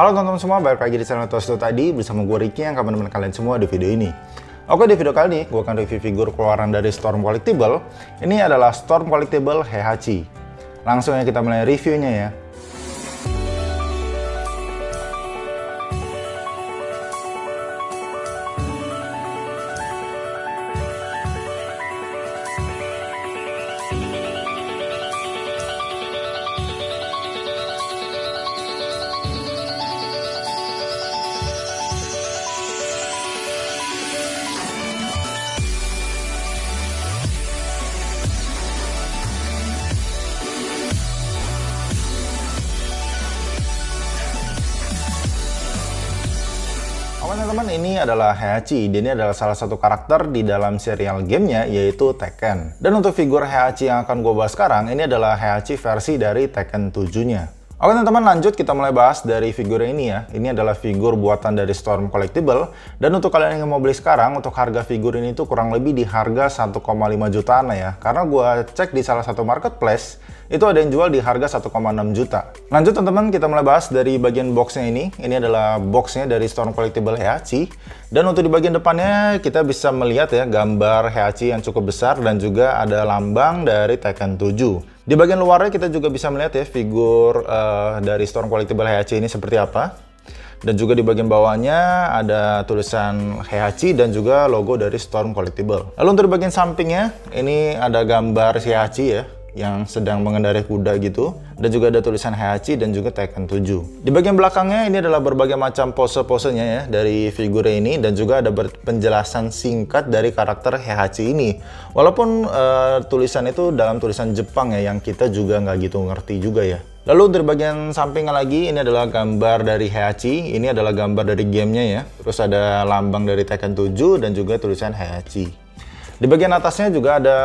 Halo teman-teman semua, balik lagi di channel Tosto tadi bersama gue Ricky yang akan menemani kalian semua di video ini. Oke, di video kali ini gue akan review figur keluaran dari Storm Collectible. Ini adalah Storm Collectible Heihachi. Langsung ya kita mulai reviewnya ya. Oke teman-teman, ini adalah Heihachi. Dia ini adalah salah satu karakter di dalam serial gamenya, yaitu Tekken. Dan untuk figur Heihachi yang akan gue bahas sekarang, ini adalah Heihachi versi dari Tekken 7-nya. Oke teman-teman, lanjut kita mulai bahas dari figur ini ya. Ini adalah figur buatan dari Storm Collectible. Dan untuk kalian yang mau beli sekarang, untuk harga figur ini tuh kurang lebih di harga 1,5 jutaan ya. Karena gue cek di salah satu marketplace, itu ada yang jual di harga 1,6 juta. Lanjut teman-teman, kita mulai bahas dari bagian boxnya ini. Ini adalah boxnya dari Storm Collectible Heihachi. Dan untuk di bagian depannya, kita bisa melihat ya gambar Heihachi yang cukup besar dan juga ada lambang dari Tekken 7. Di bagian luarnya kita juga bisa melihat ya figur dari Storm Collectible Heihachi ini seperti apa. Dan juga di bagian bawahnya ada tulisan Heihachi dan juga logo dari Storm Collectible. Lalu untuk di bagian sampingnya, ini ada gambar Heihachi ya, yang sedang mengendarai kuda gitu. Dan juga ada tulisan Heihachi dan juga Tekken 7. Di bagian belakangnya ini adalah berbagai macam pose-posenya ya dari figur ini. Dan juga ada penjelasan singkat dari karakter Heihachi ini. Walaupun tulisan itu dalam tulisan Jepang ya, yang kita juga nggak gitu ngerti juga ya. Lalu dari bagian sampingnya lagi, ini adalah gambar dari Heihachi. Ini adalah gambar dari gamenya ya. Terus ada lambang dari Tekken 7 dan juga tulisan Heihachi. Di bagian atasnya juga ada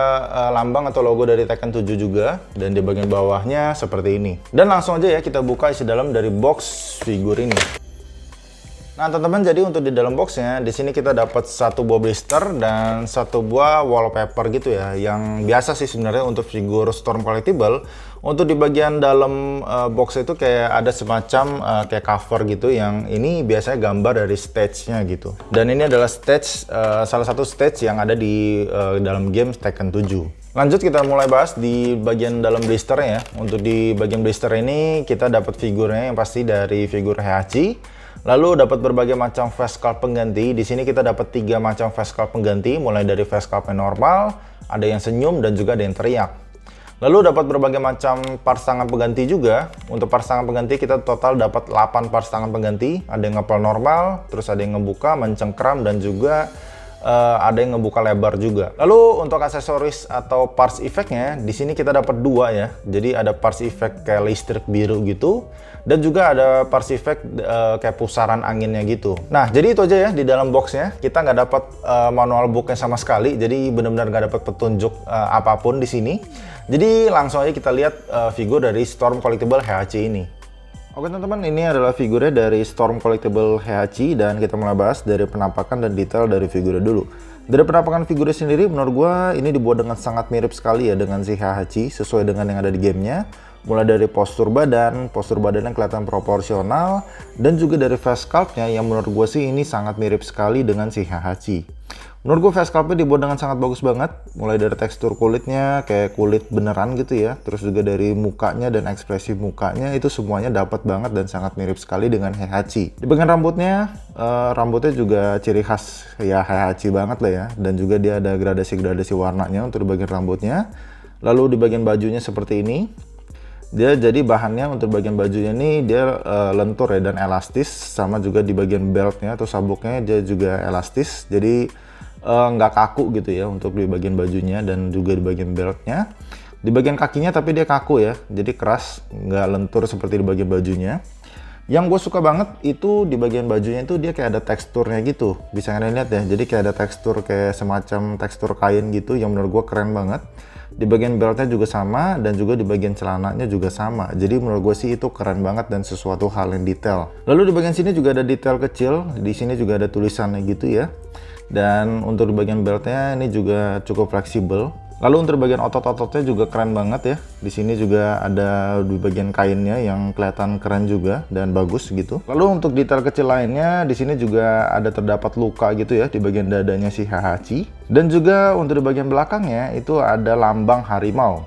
lambang atau logo dari Tekken 7 juga. Dan di bagian bawahnya seperti ini. Dan langsung aja ya kita buka isi dalam dari box figur ini. Nah teman-teman, jadi untuk di dalam boxnya, di sini kita dapat satu buah blister dan satu buah wallpaper gitu ya. Yang biasa sih sebenarnya untuk figur Storm Collectible. Untuk di bagian dalam box itu kayak ada semacam kayak cover gitu, yang ini biasanya gambar dari stage-nya gitu. Dan ini adalah stage, salah satu stage yang ada di dalam game Tekken 7. Lanjut kita mulai bahas di bagian dalam blisternya ya. Untuk di bagian blister ini kita dapat figurnya yang pasti dari figur Heihachi. Lalu dapat berbagai macam face sculpt pengganti. Di sini kita dapat 3 macam face sculpt pengganti, mulai dari face sculpt yang normal, ada yang senyum dan juga ada yang teriak. Lalu dapat berbagai macam parts tangan pengganti juga. Untuk parts tangan pengganti kita total dapat 8 parts tangan pengganti. Ada yang ngepel normal, terus ada yang ngebuka, mencengkram, dan juga ada yang ngebuka lebar juga. Lalu untuk aksesoris atau parts effect-nya, di sini kita dapat 2 ya. Jadi ada parts effect kayak listrik biru gitu, dan juga ada parts effect kayak pusaran anginnya gitu. Nah, jadi itu aja ya di dalam boxnya. Kita nggak dapat manual booknya sama sekali, jadi benar-benar nggak dapat petunjuk apapun di sini. Jadi langsung aja kita lihat figur dari Storm Collectible Heihachi ini. Oke teman-teman, ini adalah figurnya dari Storm Collectible Heihachi, dan kita mulai bahas dari penampakan dan detail dari figurnya dulu. Dari penampakan figurnya sendiri, menurut gue ini dibuat dengan sangat mirip sekali ya dengan si Heihachi, sesuai dengan yang ada di gamenya. Mulai dari postur badannya kelihatan proporsional, dan juga dari face sculpt-nya yang menurut gue sih ini sangat mirip sekali dengan si Heihachi. Menurut gue face sculpt-nya dibuat dengan sangat bagus banget, mulai dari tekstur kulitnya kayak kulit beneran gitu ya, terus juga dari mukanya dan ekspresi mukanya itu semuanya dapat banget dan sangat mirip sekali dengan Heihachi. Di bagian rambutnya, rambutnya juga ciri khas ya Heihachi banget lah ya, dan juga dia ada gradasi-gradasi warnanya untuk di bagian rambutnya. Lalu di bagian bajunya seperti ini. Dia jadi bahannya untuk bagian bajunya ini dia lentur ya dan elastis, sama juga di bagian beltnya atau sabuknya dia juga elastis, jadi nggak kaku gitu ya untuk di bagian bajunya dan juga di bagian beltnya. Di bagian kakinya tapi dia kaku ya, jadi keras, nggak lentur seperti di bagian bajunya. Yang gue suka banget itu di bagian bajunya itu dia kayak ada teksturnya gitu, bisa kalian lihat ya, jadi kayak ada tekstur kayak semacam tekstur kain gitu yang menurut gue keren banget. Di bagian beltnya juga sama, dan juga di bagian celananya juga sama. Jadi menurut gue sih itu keren banget dan sesuatu hal yang detail. Lalu di bagian sini juga ada detail kecil, di sini juga ada tulisannya gitu ya. Dan untuk di bagian beltnya ini juga cukup fleksibel. Lalu untuk bagian otot-ototnya juga keren banget ya. Di sini juga ada di bagian kainnya yang kelihatan keren juga dan bagus gitu. Lalu untuk detail kecil lainnya di sini juga ada terdapat luka gitu ya di bagian dadanya si Heihachi. Dan juga untuk di bagian belakangnya itu ada lambang harimau.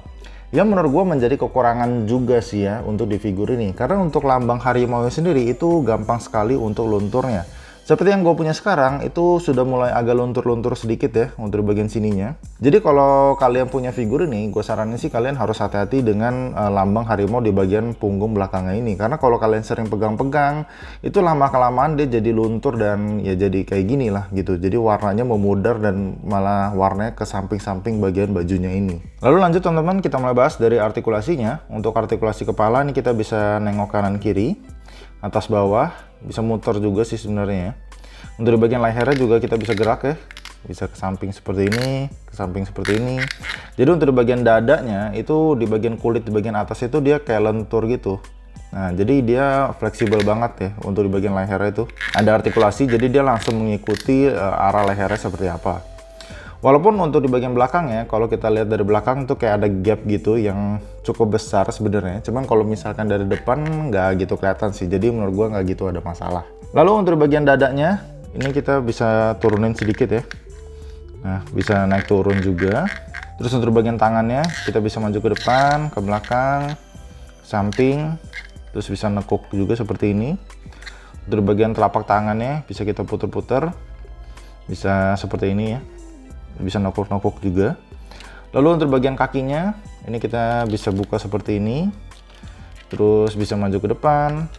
Yang menurut gue menjadi kekurangan juga sih ya untuk di figur ini. Karena untuk lambang harimau sendiri itu gampang sekali untuk lunturnya. Seperti yang gue punya sekarang, itu sudah mulai agak luntur-luntur sedikit ya untuk di bagian sininya. Jadi kalau kalian punya figur ini, gue saranin sih kalian harus hati-hati dengan lambang harimau di bagian punggung belakangnya ini. Karena kalau kalian sering pegang-pegang, itu lama-kelamaan dia jadi luntur dan ya jadi kayak gini lah gitu. Jadi warnanya memudar dan malah warnanya ke samping-samping bagian bajunya ini. Lalu lanjut teman-teman, kita mulai bahas dari artikulasinya. Untuk artikulasi kepala ini kita bisa nengok kanan kiri, atas bawah, bisa muter juga sih sebenarnya ya. Untuk di bagian lehernya juga kita bisa gerak ya, bisa ke samping seperti ini, ke samping seperti ini. Jadi untuk di bagian dadanya itu di bagian kulit di bagian atas itu dia kayak lentur gitu. Nah jadi dia fleksibel banget ya untuk di bagian lehernya itu. Ada artikulasi jadi dia langsung mengikuti arah lehernya seperti apa. Walaupun untuk di bagian belakangnya, kalau kita lihat dari belakang tuh kayak ada gap gitu yang cukup besar sebenarnya. Cuman kalau misalkan dari depan nggak gitu kelihatan sih. Jadi menurut gua nggak gitu ada masalah. Lalu untuk di bagian dadanya, ini kita bisa turunin sedikit ya. Nah, bisa naik turun juga. Terus untuk di bagian tangannya, kita bisa maju ke depan, ke belakang, samping. Terus bisa nekuk juga seperti ini. Untuk di bagian telapak tangannya, bisa kita puter-puter. Bisa seperti ini ya. Bisa nokuk-nokuk juga. Lalu untuk bagian kakinya ini kita bisa buka seperti ini, terus bisa maju ke depan,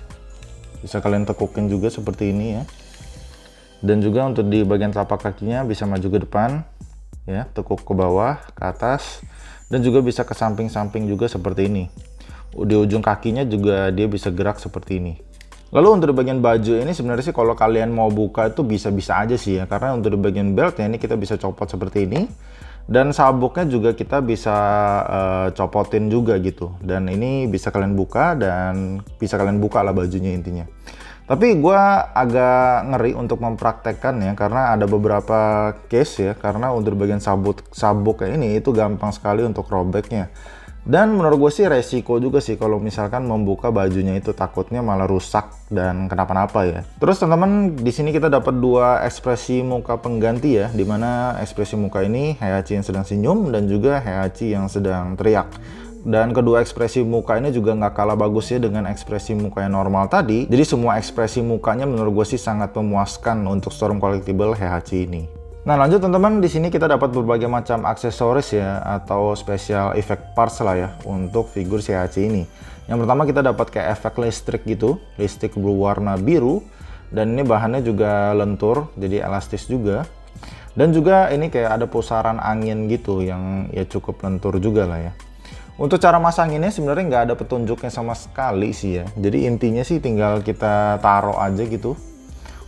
bisa kalian tekukin juga seperti ini ya. Dan juga untuk di bagian telapak kakinya bisa maju ke depan ya, tekuk ke bawah, ke atas, dan juga bisa ke samping-samping juga seperti ini. Di ujung kakinya juga dia bisa gerak seperti ini. Lalu untuk di bagian baju ini sebenarnya sih kalau kalian mau buka itu bisa-bisa aja sih ya. Karena untuk di bagian beltnya ini kita bisa copot seperti ini. Dan sabuknya juga kita bisa copotin juga gitu. Dan ini bisa kalian buka dan bisa kalian buka lah bajunya intinya. Tapi gue agak ngeri untuk mempraktekkan ya. Karena ada beberapa case ya. Karena untuk di bagian sabuknya ini itu gampang sekali untuk robeknya. Dan menurut gue sih resiko juga sih kalau misalkan membuka bajunya itu takutnya malah rusak dan kenapa-napa ya. Terus teman-teman di sini kita dapat dua ekspresi muka pengganti ya, dimana ekspresi muka ini Heihachi yang sedang senyum dan juga Heihachi yang sedang teriak. Dan kedua ekspresi muka ini juga nggak kalah bagus ya dengan ekspresi muka yang normal tadi. Jadi semua ekspresi mukanya menurut gue sih sangat memuaskan untuk Storm Collectible Heihachi ini. Nah lanjut teman-teman, di sini kita dapat berbagai macam aksesoris ya atau special effect parts lah ya untuk figur si Heihachi ini. Yang pertama kita dapat kayak efek listrik gitu, listrik berwarna biru, dan ini bahannya juga lentur jadi elastis juga. Dan juga ini kayak ada pusaran angin gitu yang ya cukup lentur juga lah ya. Untuk cara masanginnya sebenarnya nggak ada petunjuknya sama sekali sih ya. Jadi intinya sih tinggal kita taruh aja gitu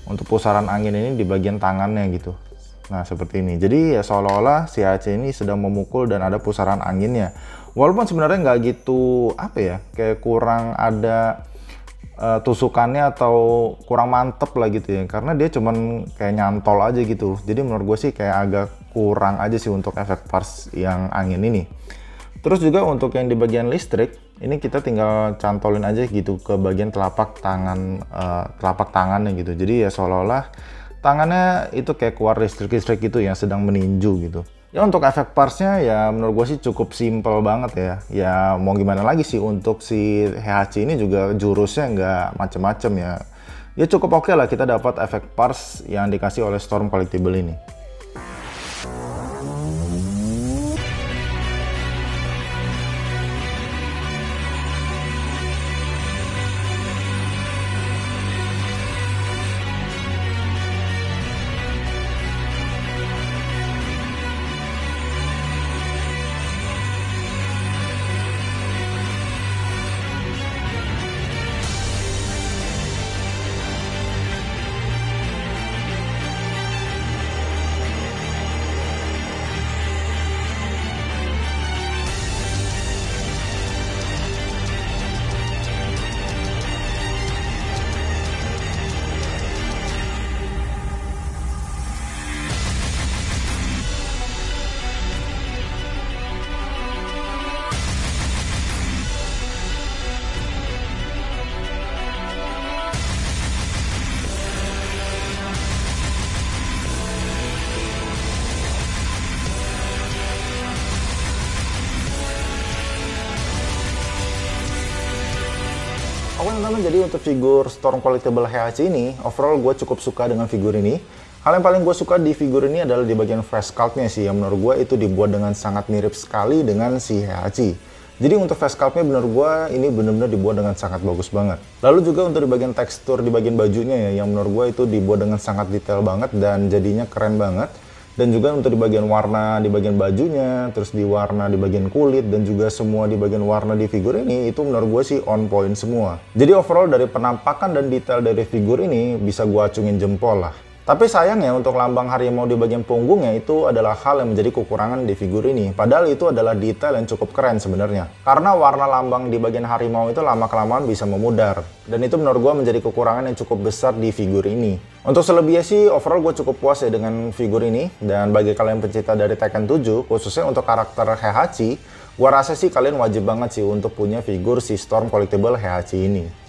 untuk pusaran angin ini di bagian tangannya gitu. Nah seperti ini, jadi ya seolah-olah si Heihachi ini sedang memukul dan ada pusaran anginnya. Walaupun sebenarnya nggak gitu apa ya, kayak kurang ada tusukannya atau kurang mantep lah gitu ya. Karena dia cuman kayak nyantol aja gitu. Jadi menurut gue sih kayak agak kurang aja sih untuk efek parts yang angin ini. Terus juga untuk yang di bagian listrik, ini kita tinggal cantolin aja gitu ke bagian telapak tangannya gitu. Jadi ya seolah-olah tangannya itu kayak keluar listrik-listrik gitu yang sedang meninju gitu. Ya untuk efek partsnya ya menurut gue sih cukup simple banget ya. Ya mau gimana lagi sih untuk si Heihachi ini juga jurusnya nggak macem-macem ya. Ya cukup oke lah kita dapat efek parts yang dikasih oleh Storm Collectible ini. jadi untuk figur Storm Collectible Heihachi ini, overall gue cukup suka dengan figur ini. Hal yang paling gue suka di figur ini adalah di bagian face sculpt-nya sih, yang menurut gue itu dibuat dengan sangat mirip sekali dengan si Heihachi. Jadi untuk face sculpt-nya menurut gue ini benar-benar dibuat dengan sangat bagus banget. Lalu juga untuk di bagian tekstur di bagian bajunya ya, yang menurut gue itu dibuat dengan sangat detail banget dan jadinya keren banget. Dan juga untuk di bagian warna di bagian bajunya, terus di warna di bagian kulit, dan juga semua di bagian warna di figur ini, itu menurut gue sih on point semua. Jadi overall dari penampakan dan detail dari figur ini bisa gue acungin jempol lah. Tapi sayangnya untuk lambang harimau di bagian punggungnya itu adalah hal yang menjadi kekurangan di figur ini. Padahal itu adalah detail yang cukup keren sebenarnya. Karena warna lambang di bagian harimau itu lama-kelamaan bisa memudar. Dan itu menurut gue menjadi kekurangan yang cukup besar di figur ini. Untuk selebihnya sih overall gue cukup puas ya dengan figur ini. Dan bagi kalian pencinta dari Tekken 7, khususnya untuk karakter Heihachi, gue rasa sih kalian wajib banget sih untuk punya figur si Storm Collectible Heihachi ini.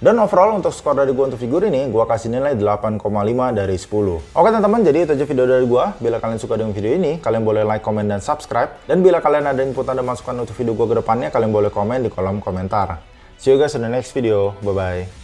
Dan overall untuk skor dari gue untuk figur ini, gue kasih nilai 8,5 dari 10. Oke teman-teman, jadi itu aja video dari gue. Bila kalian suka dengan video ini, kalian boleh like, komen, dan subscribe. Dan bila kalian ada input dan masukan untuk video gue ke depannya, kalian boleh komen di kolom komentar. See you guys in the next video. Bye-bye.